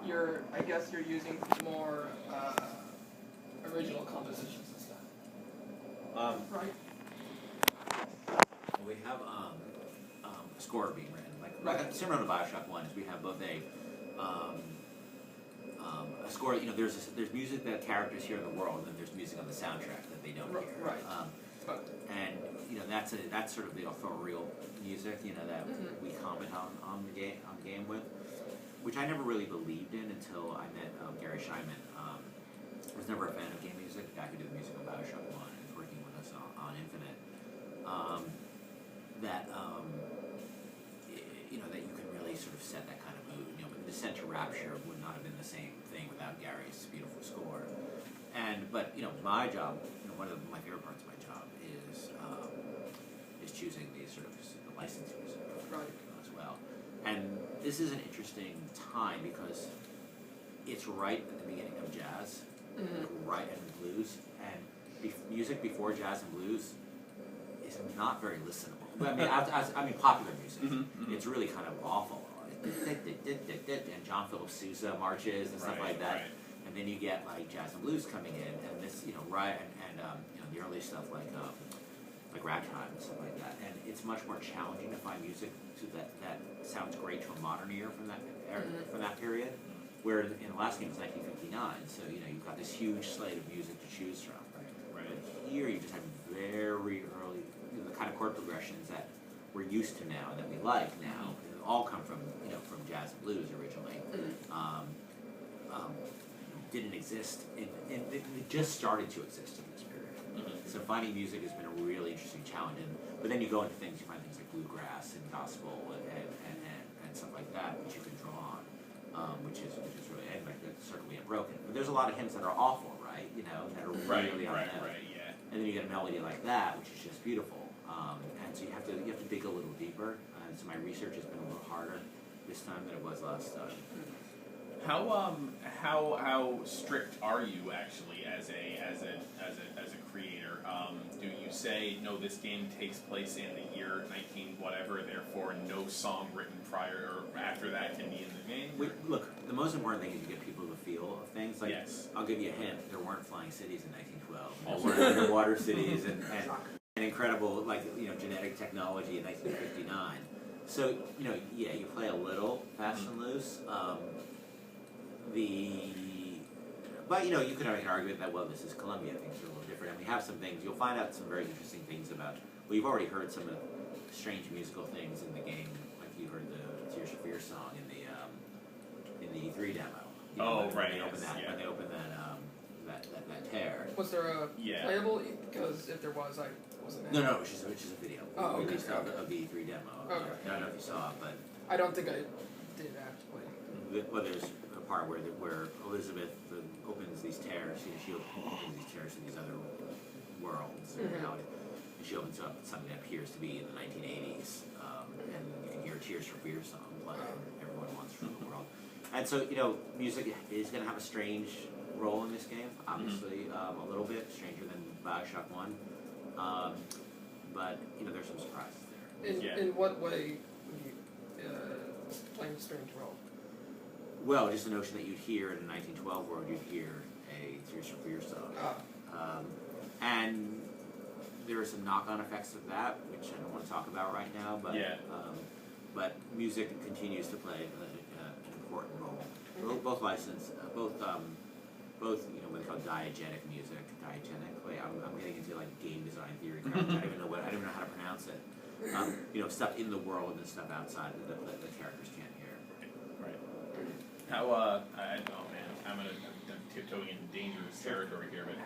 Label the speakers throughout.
Speaker 1: I guess you're using more original compositions and stuff. Right?
Speaker 2: We have a score being written, like similar to Bioshock 1, is we have both a score. You know, there's music that characters hear in the world, and then there's music on the soundtrack that they don't hear.
Speaker 1: Right.
Speaker 2: And you know, that's sort of the authorial music. You know, that we comment on the game with, which I never really believed in until I met Gary Scheinman. I was never a fan of game music. The guy who did the music on Bioshock 1 and is working with us on Infinite. You know, that you can really sort of set that kind of mood. You know, Descent to Rapture would not have been the same thing without Gary's beautiful score. But you know, my job, you know, one of my favorite parts of my job is choosing these sort of licensed music as well. And this is an interesting time because it's right at the beginning of jazz, right at the blues, and music before jazz and blues is not very listenable. I mean, popular music. It's really kind of awful. And John Philip Sousa marches and stuff like that. And then you get like jazz and blues coming in, and this, you know, and you know, the early stuff like ragtime and stuff like that. And it's much more challenging to find music that sounds great to a modern ear from that period. Where in the last game it's 1959, so you know you've got this huge slate of music to choose from. But here you just have very early, you know, the kind of chord progressions that we're used to now, that we like now, all come from, you know, from jazz and blues originally. Didn't exist, it just started to exist in this period. So finding music has been a really interesting challenge. But then you go into things, you find things like bluegrass and gospel and stuff like that, which you can draw on, which is really, and like that's certainly unbroken. But there's a lot of hymns that are awful, right? You know, that are really on note. And then you get a melody like that, which is just beautiful. And so you have to dig a little deeper. So my research has been a little harder this time than it was last time.
Speaker 3: How strict are you actually as a creator? Do you say no? This game takes place in the year 19 whatever, therefore no song written prior or after that can be in the game.
Speaker 2: Look, the most important thing is you get people the feel of things. Like,
Speaker 3: yes.
Speaker 2: I'll give you a hint. There weren't flying cities in 1912. There weren't underwater cities and incredible, like, you know, genetic technology in 1959. So, you know, yeah, you play a little fast and loose. But, you know, you could argue that, well, this is Columbia, things are a little different. And we have some things, you'll find out some very interesting things about, well, you've already heard some of the strange musical things in the game, like you heard the Tears for Fears song in the E3 demo. You know, when they open that tear.
Speaker 1: Was there a playable? Because if there was, I wasn't.
Speaker 2: No, it's just a video.
Speaker 1: Oh, okay.
Speaker 2: Of the E3 demo.
Speaker 1: Okay.
Speaker 2: I don't know if you saw it, but
Speaker 1: I don't think I did actually.
Speaker 2: well, there's a part where Elizabeth opens these tears. She opens these tears to these other worlds in reality, and she opens up something that appears to be in the 1980s, and you can hear Tears for Fears song playing everyone wants from the world. And so, you know, music is going to have a strange role in this game, obviously, a little bit stranger than Bioshock 1, but you know, there's some surprises there.
Speaker 1: In what way would you play a strange role?
Speaker 2: Well, just the notion that you'd hear in a 1912 world, you'd hear a Tears for Fears song. And there are some knock-on effects of that, which I don't want to talk about right now, but music continues to play an important role. Both licensed, both you know, what they call diegetic music. I'm getting into like game design theory. I don't even know how to pronounce it. You know, stuff in the world and stuff outside that the characters can't hear.
Speaker 3: Right. How I'm tiptoeing into dangerous territory here, but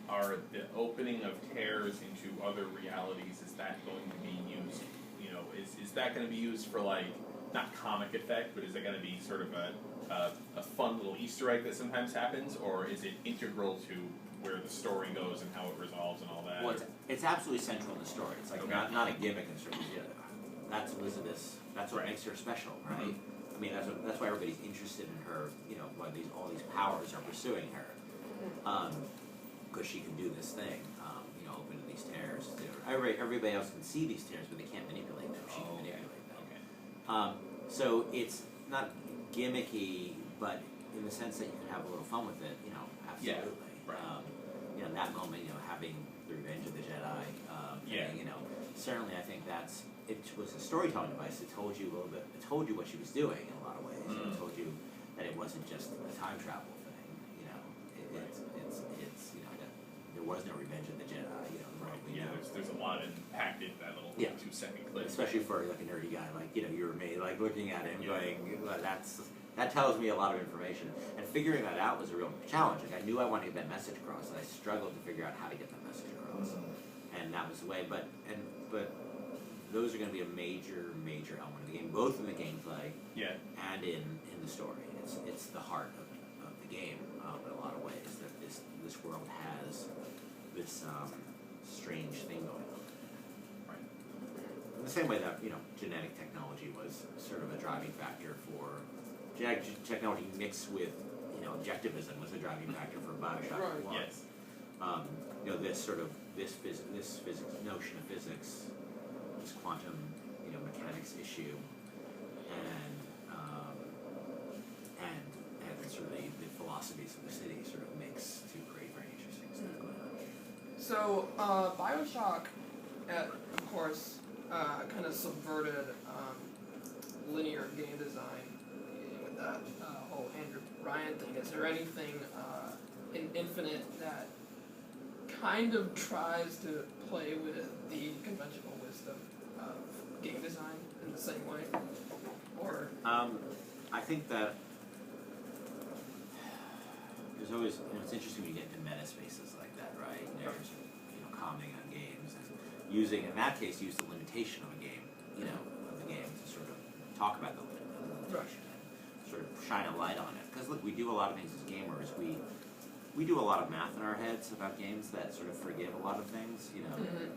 Speaker 3: are the opening of tears into other realities, is that going to be used, you know, is that going to be used for, like, not comic effect, but is it going to be sort of a fun little Easter egg that sometimes happens, or is it integral to where the story goes and how it resolves and all that?
Speaker 2: Well, it's absolutely central in the story. It's like not a gimmick in certain ways. That's Elizabeth's, that's what makes her special, right? I mean, that's why everybody's interested in her, you know, why all these powers are pursuing her. Because she can do this thing, you know, open these tears. Everybody else can see these tears, but they can't manipulate them. She can manipulate them. Okay. So it's not gimmicky, but in the sense that you can have a little fun with it, you know, absolutely.
Speaker 3: right.
Speaker 2: You know, that moment, you know, having the Revenge of the Jedi, thing, you know, certainly I think it was a storytelling device. It told you a little bit, it told you what she was doing in a lot of ways. It told you that it wasn't just a time travel thing, you know, it's you know, that there was no Revenge of the Jedi, you know,
Speaker 3: Right.
Speaker 2: we
Speaker 3: Yeah,
Speaker 2: know.
Speaker 3: there's a lot packed into that little
Speaker 2: Yeah.
Speaker 3: 2-second clip.
Speaker 2: Especially for like a nerdy guy, like, you know, you were me, like looking at it and
Speaker 3: Yeah.
Speaker 2: going, well, that tells me a lot of information. And figuring that out was a real challenge. Like I knew I wanted to get that message across, and I struggled to figure out how to get that message across. And that was the way. But those are going to be a major element of the game, both in the gameplay
Speaker 3: Yeah.
Speaker 2: and in the story. It's the heart of the game in a lot of ways. That this world has this strange thing going on.
Speaker 3: Right.
Speaker 2: In the same way that, you know, genetic technology was sort of a driving factor for genetic technology mixed with, you know, objectivism was a driving factor for Bioshock
Speaker 1: Right.
Speaker 2: 1.
Speaker 3: Yes.
Speaker 2: You know, this physics notion of physics, this quantum, you know, mechanics issue, and sort of the philosophies of the city sort of makes to create very interesting stuff going on.
Speaker 1: So, Bioshock, of course, kind of subverted linear game design with that whole Andrew Ryan thing. Is there anything in Infinite that kind of tries to play with the conventional wisdom of game design in the same way? Or
Speaker 2: I think that there's always, you know, it's interesting when you get into meta spaces like that, right? And there's, you know, commenting on games and using, in that case, use the limitation of a game, you know, of the game to sort of talk about the limitation and sort of shine a light on it. Because look, we do a lot of things as gamers. We do a lot of math in our heads about games that sort of forgive a lot of things. You know,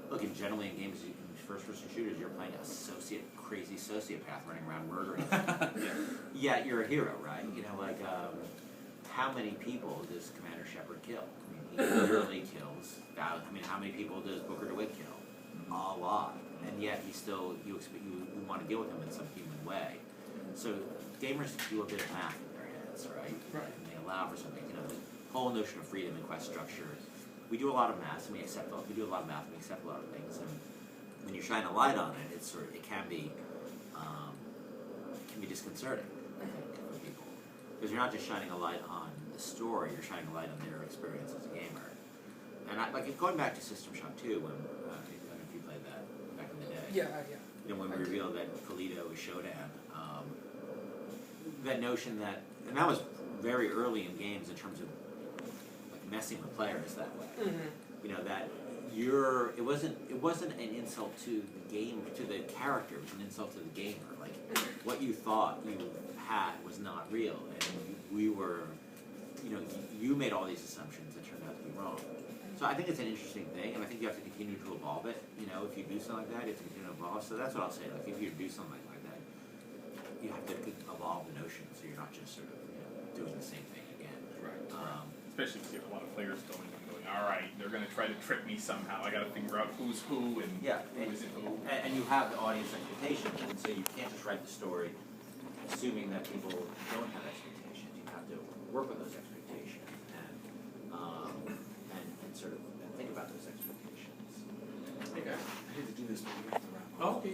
Speaker 2: look, and generally in games, in first-person shooters, you're playing a crazy sociopath running around murdering. Yet you're a hero, right? You know, like how many people does Commander Shepard kill? I mean, he literally kills. I mean, how many people does Booker DeWitt kill? A lot. And yet you want to deal with him in some human way. So gamers do a bit of math in their heads, right?
Speaker 1: Right.
Speaker 2: And they allow for something. You know, the whole notion of freedom and quest structure. We do a lot of math, and we do a lot of math, and we accept a lot of things. And when you shine a light on it, it can be disconcerting, I think, for people, because you're not just shining a light on the story; you're shining a light on their experience as a gamer. And going back to System Shock 2, when I don't know if you played that back in the day.
Speaker 1: yeah.
Speaker 2: You know, when we revealed that Polito was Shodan, that notion that, and that was very early in games in terms of like messing with players that way. You know, that it wasn't an insult to the game, to the character, it was an insult to the gamer. Like, what you thought you had was not real, and we were, you know, you made all these assumptions that turned out to be wrong. So I think it's an interesting thing, and I think you have to continue to evolve it. You know, if you do something like that, you have to continue to evolve. So that's what I'll say. Like, if you do something like that, you have to evolve the notion, so you're not just sort of, you know, doing the same thing again.
Speaker 3: Right. Especially if you have a lot of players going, all right, they're going to try to trick me somehow. I got to figure out who's who and who isn't who.
Speaker 2: And you have the audience expectations, and so you can't just write the story assuming that people don't have expectations. You have to work with those expectations and sort of think about those expectations.
Speaker 1: Okay.
Speaker 4: I hate to do this, but we have to wrap up.
Speaker 1: Okay.